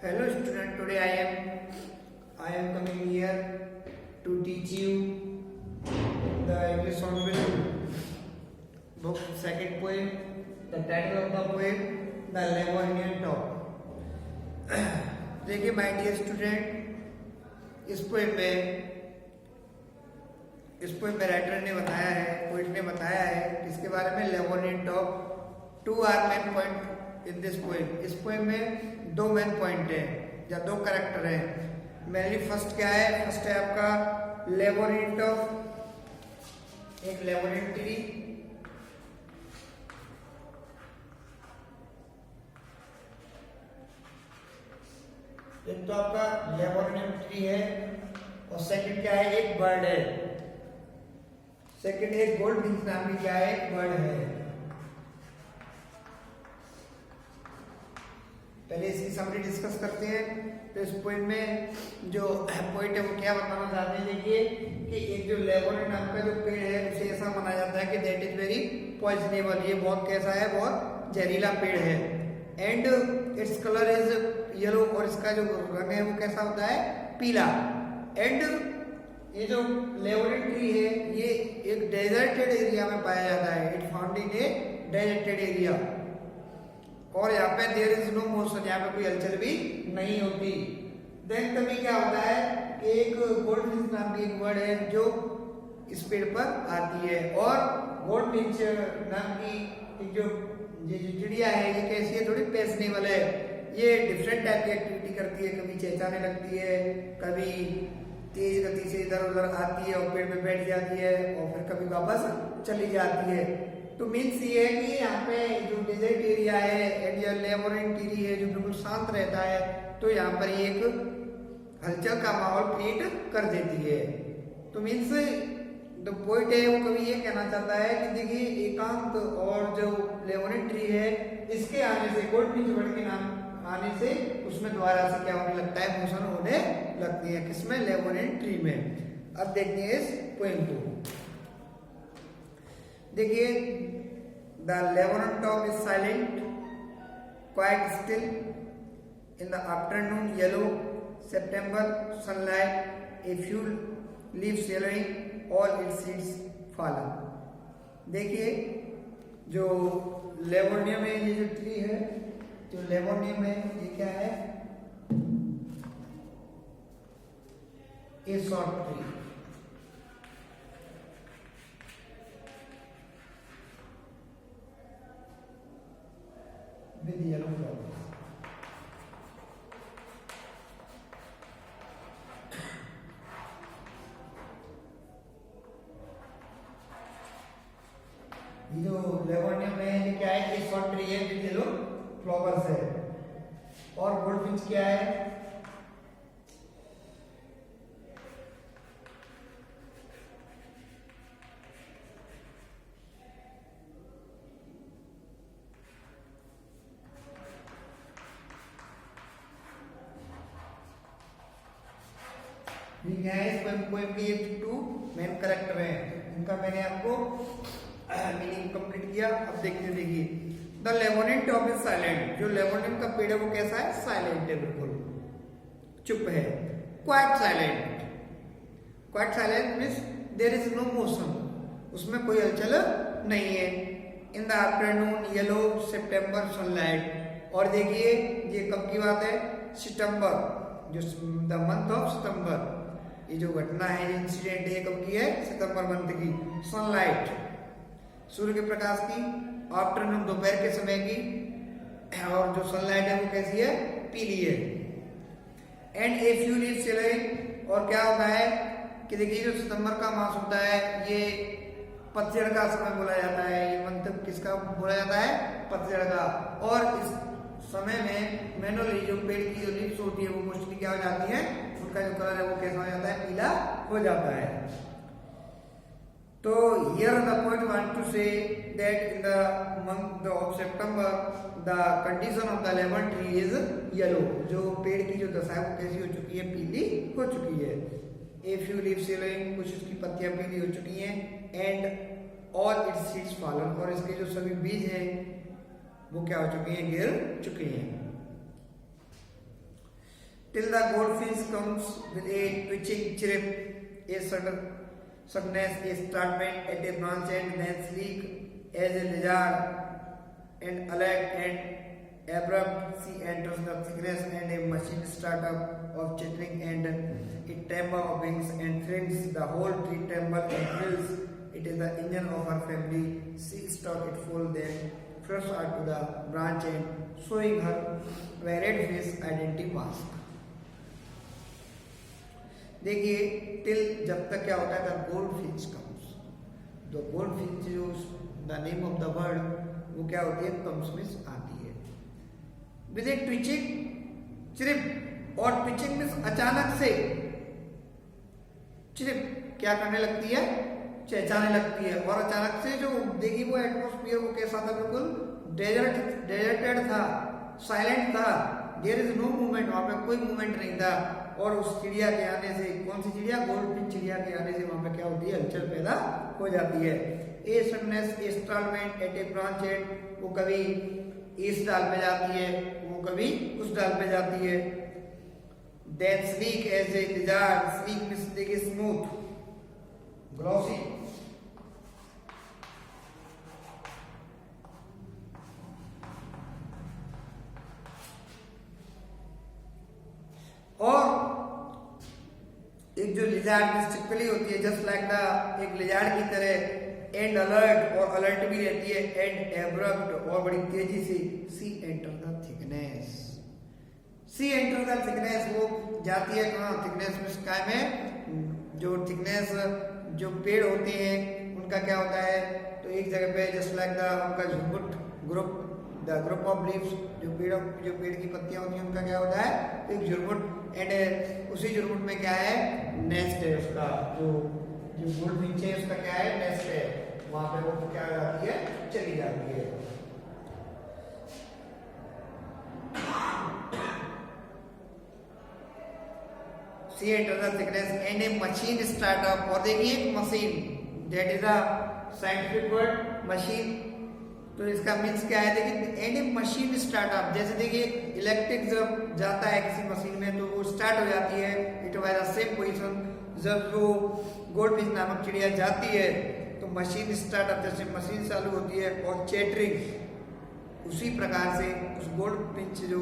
Hello student, today I am coming here to teach you the English Songbook book second poem. The title of the poem, The Lemonian Top. देखिए my dear student, इस poem में writer ने बताया है, poet ने बताया है किसके बारे में, laburnum top. Two are main point in this poem. इस पोएम में दो मेन पॉइंट है या दो कैरेक्टर है। मेनली फर्स्ट क्या है? फर्स्ट है आपका लेवोनियन टॉप, एक लेवोनियन ट्री, एक तो आपका लेबोरेटरी ट्री है, और सेकंड क्या है? एक बर्ड है। सेकंड एक गोल्डफिश नाम की क्या है? एक बर्ड है। पहले इसकी समरी डिस्कस करते हैं। तो इस पोएम में जो पोएट है वो क्या बताना चाहते हैं, देखिए कि एक जो लेबोरेटरी नाम का जो पेड़ है उसे ऐसा माना जाता है कि दैट इज वेरी पॉइजनेबल। ये बहुत कैसा है? बहुत जहरीला पेड़ है। And its colour is yellow, और इसका जो रंग है वो कैसा होता है? पीला। एंड ये जो लेबोरेटरी ट्री है ये एक डेजर्टेड एरिया में पाया जाता है। It found in A deserted area, और यहाँ पे देयर इज नो मोशन, यहाँ पे कोई हलचल भी नहीं होती। देन तभी क्या होता है, एक गोल्डफिश नाम की एक बर्ड है जो इस पेड़ पर आती है। और गोल्डफिश नाम की एक जो ये चिड़िया है ये कैसी है? थोड़ी पैशनेबल है। ये डिफरेंट टाइप की एक्टिविटी करती है, कभी चहचहाने लगती है, कभी तेज गति से इधर उधर आती है और पेड़ पे बैठ जाती है, और फिर कभी वापस चली जाती है। तो मीन्स ये है कि यहाँ पे जो डेजर्ट एरिया है एंड ये लेबोरेटरी है जो बिल्कुल शांत रहता है, तो यहाँ पर ये एक हलचल का माहौल क्रिएट कर देती है। तो मीन्स द पोएट है वो कभी ये कहना चाहता है कि देखिए एकांत और जो लेबोरेटरी है इसके आने से, गोल्डफिश बर्ड के नाम आने से उसमें दोबारा से क्या होने लगता है? मोशन होने लगती है। किसमें? लेबोरेटरी में। अब देखते हैं इस पोएम को। देखिए, the laboratory top is silent, quite still in the afternoon yellow September sunlight, a few leaves yellowing, all its seeds fallen। देखिए जो लेबोनियम है, ये जो ट्री है, जो लेबोनियम है ये क्या है? ए short tree. With yellow flowers. ये जो लेबोनियम है ये क्या है? ये शॉर्ट ट्री है विद येलो फ्लावर्स है। और गोल्डफिश क्या है? ये क्या है? इस पोएम के ये टू मेन कैरेक्टर हैं, इनका मैंने आपको मीनिंग कंप्लीट किया। अब देखते हैं, देखिए द लेबोनियन टॉप इज साइलेंट। जो लेबोनियम का पेड़ है वो कैसा है? साइलेंट है, बिल्कुल चुप है। Quite silent, quite silent means there is no motion, उसमें कोई हलचल नहीं है। In the afternoon yellow September sunlight. और देखिए ये कब की बात है? सितंबर, जो द मंथ ऑफ सितंबर। ये जो घटना है, इंसिडेंट है, कब की है? सितंबर मंथ की। सनलाइट, सूर्य के प्रकाश की। आफ्टरनून, दोपहर के समय की। और जो सनलाइट है वो कैसी है? पीली है। And a few leaves yellowing. और क्या होता है कि देखिए जो सितंबर का मास होता है ये पतझड़ का समय बोला जाता है। ये मंथ किसका बोला जाता है? पतझड़ का। और इस समय में मैनुअली जो पेड़ की जो लीव्स होती है वो मोस्टली क्या हो जाती है? उनका जो कलर है वो कैसा हो जाता है? पीला हो जाता है। तो here the poet want to say that in the month of September the condition of the lemon tree is yellow। जो पेड़ की जो दशा है वो कैसी हो चुकी है? पीली हो चुकी है। A few leaves yellowing, कुछ उसकी पत्तियां पीली हो चुकी हैं। And all its seeds fallen, और इसके जो सभी बीज हैं वो क्या हो चुके हैं? गिर चुके हैं। till the goldfinch comes with a twitching chirp, a suddenness, a startment at a branch end, then sleek as a lizard, and alert and abrupt, she enters the thickness and a machine startup of chittering and it tremble of wings and thrills, the whole tree tremble and thrills. It is the engine of her family. She stopped it full, then thrust her to the branch end, showing her varied face identity mask. देखिए till जब तक क्या होता है the goldfinch comes, the goldfinch जो the name of the word वो क्या होती है कम्स में आती है विद ए ट्विचिंग चिरिप, और ट्विचिंग मींस अचानक से, चिरिप क्या करने लगती है चहचहाने लगती है, और अचानक से जो देखिए वो एटमॉस्फेयर वो कैसा था बिल्कुल डेजर्टेड था, साइलेंट था, देयर इज नो मूवमेंट, वहां पे कोई मूवमेंट नहीं था, और उस चिड़िया के आने से, कौन सी चिड़िया गोल्डफिंच चिड़िया के आने से वहां पे क्या होती है हलचल पैदा हो जाती है। ए सडनेस ए स्टार्टमेंट एट ए ब्रांच एंड, वो कभी इस डाल पे जाती है वो कभी उस डाल पे जाती है। Then sleek as a lizard, sleek means देखिए स्मूथ ग्लॉसी, और एक जो लिजार्ड में चिपकली होती है जस्ट लाइक द एक लिजार्ड की तरह, एंड अलर्ट और अलर्ट भी रहती है, एंड एब्रप्ट और बड़ी तेजी से, she enter the thickness, she enter the thickness, वो जाती है कहाँ थिकनेस में स्काई में, जो थिकनेस जो पेड़ होते हैं उनका क्या होता है तो एक जगह पे जस्ट लाइक द उनका झुंड group, the group of leaves, जो पेड़ की पत्तियां होती हैं उनका क्या होता है एक झुरमुट, एंड उसी झुरमुट में क्या है नेस्ट है उसका, जो गोल्डफिंच है उसका क्या है नेस्ट है, वहां पे वो क्या हो जाती है चली जाती है। She enter the thickness and a machine start up, और देखिए एक machine, that is a scientific word machine, तो इसका मीन्स क्या है देखिए एंड ए मशीन स्टार्टअप, जैसे देखिए इलेक्ट्रिक जब जाता है किसी मशीन में तो वो स्टार्ट हो जाती है, it was the same position, जब वो गोल्डफिंच नामक चिड़िया जाती है तो मशीन स्टार्टअप जैसे मशीन चालू होती है, और चैटरिंग उसी प्रकार से उस गोल्डफिंच जो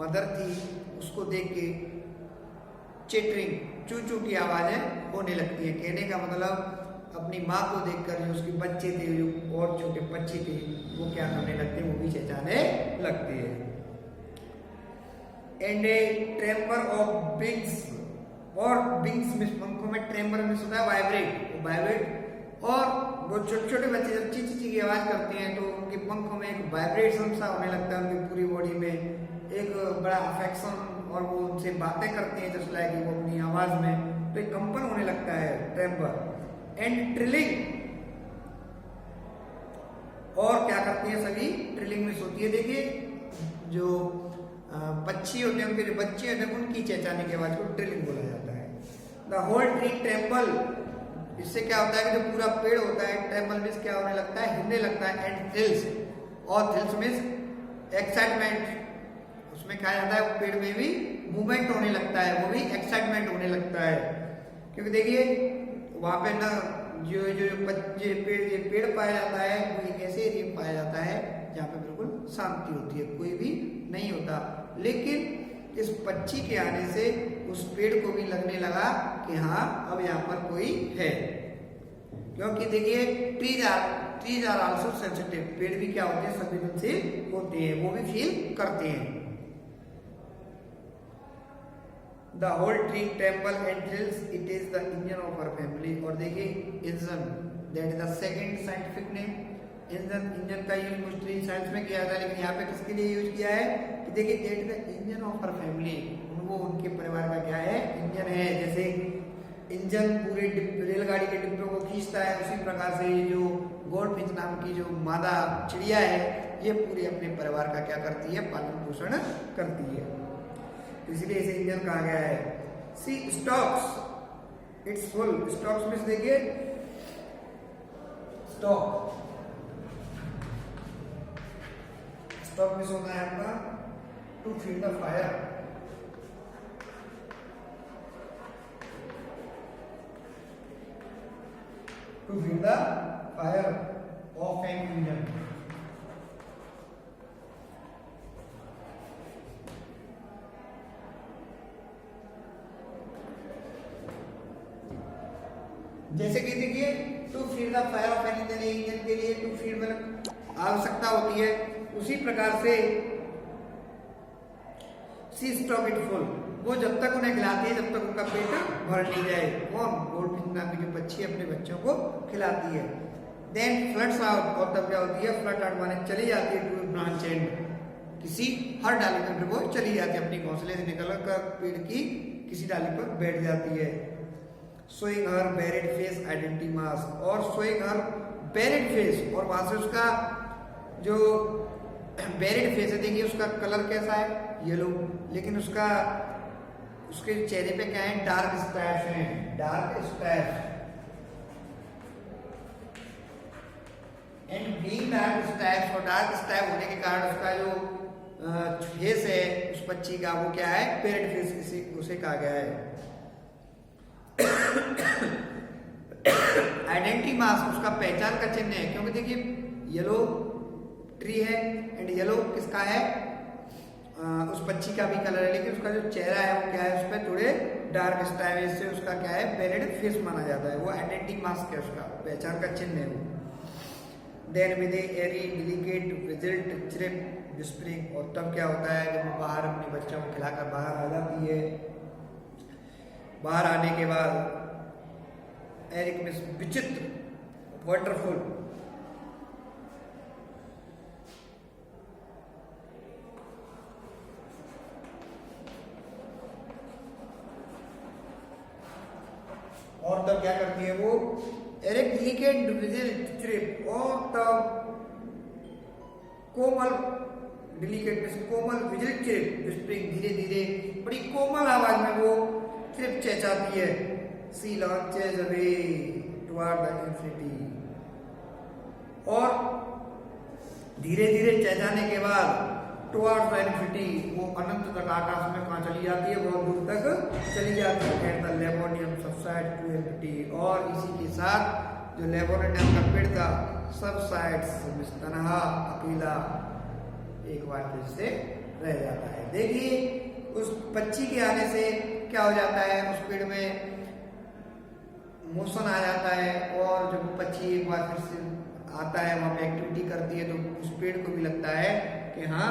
मदर थी उसको देख के चैटरिंग चू चू की आवाजें होने लगती है, कहने का मतलब अपनी माँ को देखकर जो उसके बच्चे थे जो और छोटे बच्चे थे वो क्या करने लगते हैं वो भी चहचहाने लगते हैं। एंड ए ट्रेम्बर ऑफ विंग्स, और विंग्स में पंखों में ट्रेम्बर में सुना है वाइब्रेट, और वो छोटे छोटे बच्चे जब ची ची की आवाज करते हैं तो उनके पंखों में एक वाइब्रेशन सा होने लगता है, उनकी पूरी बॉडी में एक बड़ा अफेक्शन, और वो उनसे बातें करते हैं जस्ट लाइक वो अपनी आवाज में, तो एक कंपन होने लगता है ट्रेम्बर। एंड ट्रिलिंग, और क्या करती है सभी ट्रिलिंग में सोती है, देखिए जो पक्षी होते हैं उनके जो बच्चे होते हैं उनकी चहचहाने की आवाज को ट्रिलिंग बोला जाता है। द होल ट्री ट्रेम्बल, इससे क्या होता है कि जो पूरा पेड़ होता है ट्रेम्बल मीन्स क्या होने लगता है हिलने लगता है, एंड थ्रिल्स, और थ्रिल्स मीन्स एक्साइटमेंट, उसमें कहा जाता है पेड़ में भी मूवमेंट होने लगता है, वो भी एक्साइटमेंट होने लगता है, क्योंकि देखिए वहां पे ना जो पेड़ पाया जाता है वो एक ऐसे एरिया पाया जाता है जहाँ पे बिल्कुल शांति होती है, कोई भी नहीं होता, लेकिन इस पक्षी के आने से उस पेड़ को भी लगने लगा कि हाँ अब यहाँ पर कोई है, क्योंकि देखिए ट्रीज आर आल्सो सेंसिटिव, पेड़ भी क्या होते हैं संवेदनशील होते हैं, वो भी फील करते हैं। The whole tree tremble and thrills, it is the engine of our family, और देखिए engine, that is the second scientific name, engine का यूज मोस्टली साइंस में किया जाता है, लेकिन यहाँ पे किसके लिए यूज किया है कि देखिए that is the engine of our family, वो उनके परिवार का क्या है इंजन है, जैसे इंजन पूरे रेलगाड़ी के डिब्बों को खींचता है उसी प्रकार से ये जो गोल्डफिंच नाम की जो मादा चिड़िया है ये पूरे अपने परिवार का क्या करती है पालन पोषण करती है, इसलिए इसे इंजन कहा गया है। She stokes its full, stokes में देखिए स्टॉक में होता है आपका to feed the fire, to feed the fire of an engine. जैसे कि देखिए to feed the fire of an engine, engine के लिए टू फीड मतलब आवश्यकता होती है, उसी प्रकार से सी स्टॉक इट फुल, वो जब तक उन्हें खिलाती है जब तक उनका पेट भर नहीं जाए। कौन? गोल्डफिश नाम की जो पक्षी अपने बच्चों को खिलाती है। देन फ्लड्स आउट, और तब क्या होती है? फ्लड आउट माने चली जाती है टू ब्रांच एंड, किसी हर डाली पर वो चली जाती है, अपनी घोंसले से निकल कर पेड़ की किसी डाली पर बैठ जाती है। Showing her buried face identity mask, और शोइंग हर बेरिड फेस, और वहां से उसका जो बेरिड फेस है देखिए उसका कलर कैसा है? येलो, लेकिन उसके चेहरे पे क्या है? डार्क स्पैट्स हैं, डार्क स्पैट्स। एंड बीइंग डार्क स्पैट्स, और डार्क स्पैट होने के कारण उसका जो फेस है उस पक्षी का वो क्या है? बेरिड फेस उसे कहा गया है। आइडेंटिटी मास्क उसका पहचान का चिन्ह है, क्योंकि देखिए येलो ट्री है एंड येलो किसका है? उस पक्षी का भी कलर है, लेकिन उसका जो चेहरा है वो क्या है? उस पर थोड़े डार्क स्टाइल, इससे उसका क्या है? बेरिड फेस माना जाता है, वो आइडेंटिटी मास्क है, उसका पहचान का चिन्ह है वो। देन विद एरी डिलिकेट विजिल्ट चिप विस्परिंग, और तब क्या होता है? जब वो बाहर अपने बच्चों को खिलाकर बाहर आ जाती है, बाहर आने के बाद एरिक में विचित्र वंडरफुल और तब क्या करती है वो? एरिक डिलिकेट विजिल चिप, और तब कोमल डिलिकेट कोमल विजिल चिप विस्परिंग, धीरे धीरे बड़ी कोमल आवाज में वो चिप चेचाती है। She launches away toward the infinity, और धीरे धीरे चेचाने के बाद टुवर्ड द इंफिनिटी, वो अनंत तक आकाश में कहाँ चली जाती है? बहुत दूर तक चली जाती है। And the laburnum subside to empty, और इसी के साथ जो लेबोनियम का पेड़ था सबसाइड्स, तनहा अकेला एक बार फिर से रह जाता है। देखिए उस पक्षी के आने से क्या हो जाता है? उस पेड़ में मोशन आ जाता है, और जब पक्षी एक बार फिर से आता है वहाँ पे एक्टिविटी करती है तो उस पेड़ को भी लगता है कि हाँ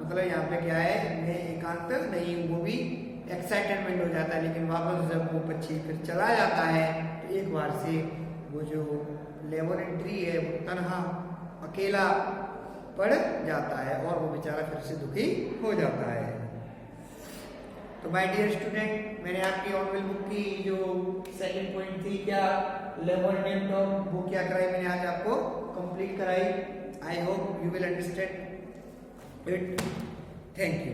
मतलब यहाँ पे क्या है, मैं एकांत नहीं हूँ, वो भी एक्साइटमेंट हो जाता है। लेकिन वापस जब वो पक्षी फिर चला जाता है तो एक बार से वो जो लेबोरेटरी है वो तन्हा अकेला पड़ जाता है, और वो बेचारा फिर से दुखी हो जाता है। तो माय डियर स्टूडेंट, मैंने आपकी ऑनवेल बुक की जो सेकंड पॉइंट थी क्या लेबोरेटरी टॉक, वो क्या कराई मैंने आज आपको कंप्लीट कराई। I hope you will understand it. Thank you.